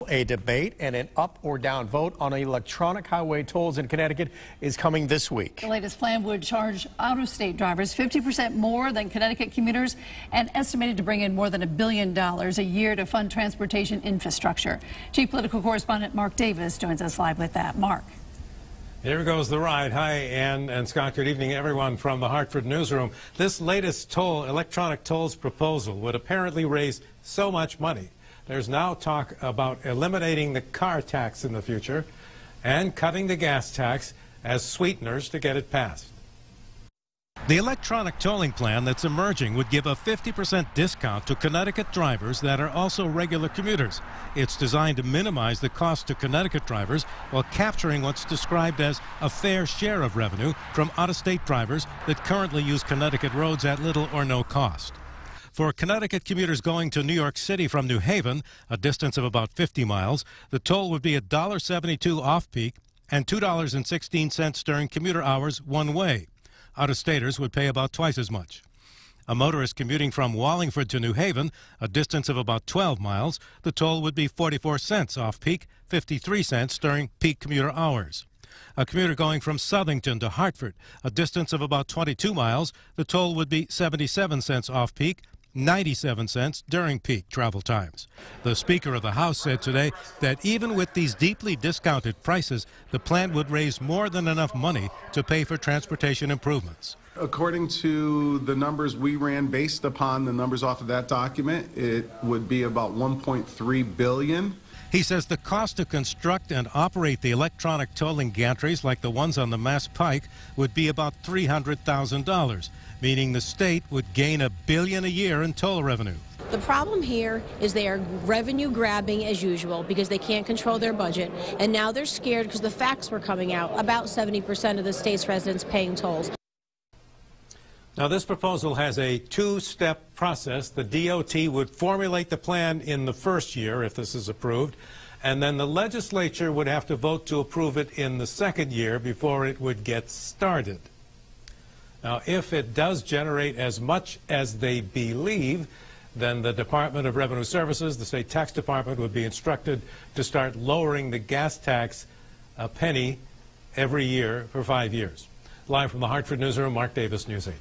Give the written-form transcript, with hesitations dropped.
A debate and an up or down vote on electronic highway tolls in Connecticut is coming this week. The latest plan would charge out-of-state drivers 50% more than Connecticut commuters and estimated to bring in more than $1 billion a year to fund transportation infrastructure. Chief Political Correspondent Mark Davis joins us live with that. Mark. Here goes the ride. Hi, Ann and Scott. Good evening, everyone from the Hartford newsroom. This latest electronic tolls proposal would apparently raise so much money. There's now talk about eliminating the car tax in the future and cutting the gas tax as sweeteners to get it passed. The electronic tolling plan that's emerging would give a 50% discount to Connecticut drivers that are also regular commuters. It's designed to minimize the cost to Connecticut drivers while capturing what's described as a fair share of revenue from out-of-state drivers that currently use Connecticut roads at little or no cost. For Connecticut commuters going to New York City from New Haven, a distance of about 50 miles, the toll would be $1.72 off-peak and $2.16 during commuter hours one way. Out-of-staters would pay about twice as much. A motorist commuting from Wallingford to New Haven, a distance of about 12 miles, the toll would be 44 cents off-peak, 53 cents during peak commuter hours. A commuter going from Southington to Hartford, a distance of about 22 miles, the toll would be 77 cents off-peak, 97 cents during peak travel times. The Speaker of the House said today that even with these deeply discounted prices, the plan would raise more than enough money to pay for transportation improvements. According to the numbers we ran, based upon the numbers off of that document, it would be about $1.3 billion. He says the cost to construct and operate the electronic tolling gantries like the ones on the Mass Pike would be about $300,000, meaning the state would gain $1 billion a year in toll revenue. The problem here is they are revenue grabbing as usual because they can't control their budget, and now they're scared because the facts were coming out about 70% of the state's residents paying tolls. Now, this proposal has a two-step process. The DOT would formulate the plan in the first year if this is approved, and then the legislature would have to vote to approve it in the second year before it would get started. Now, if it does generate as much as they believe, then the Department of Revenue Services, the state tax department, would be instructed to start lowering the gas tax a penny every year for 5 years. Live from the Hartford newsroom, Mark Davis, News 8.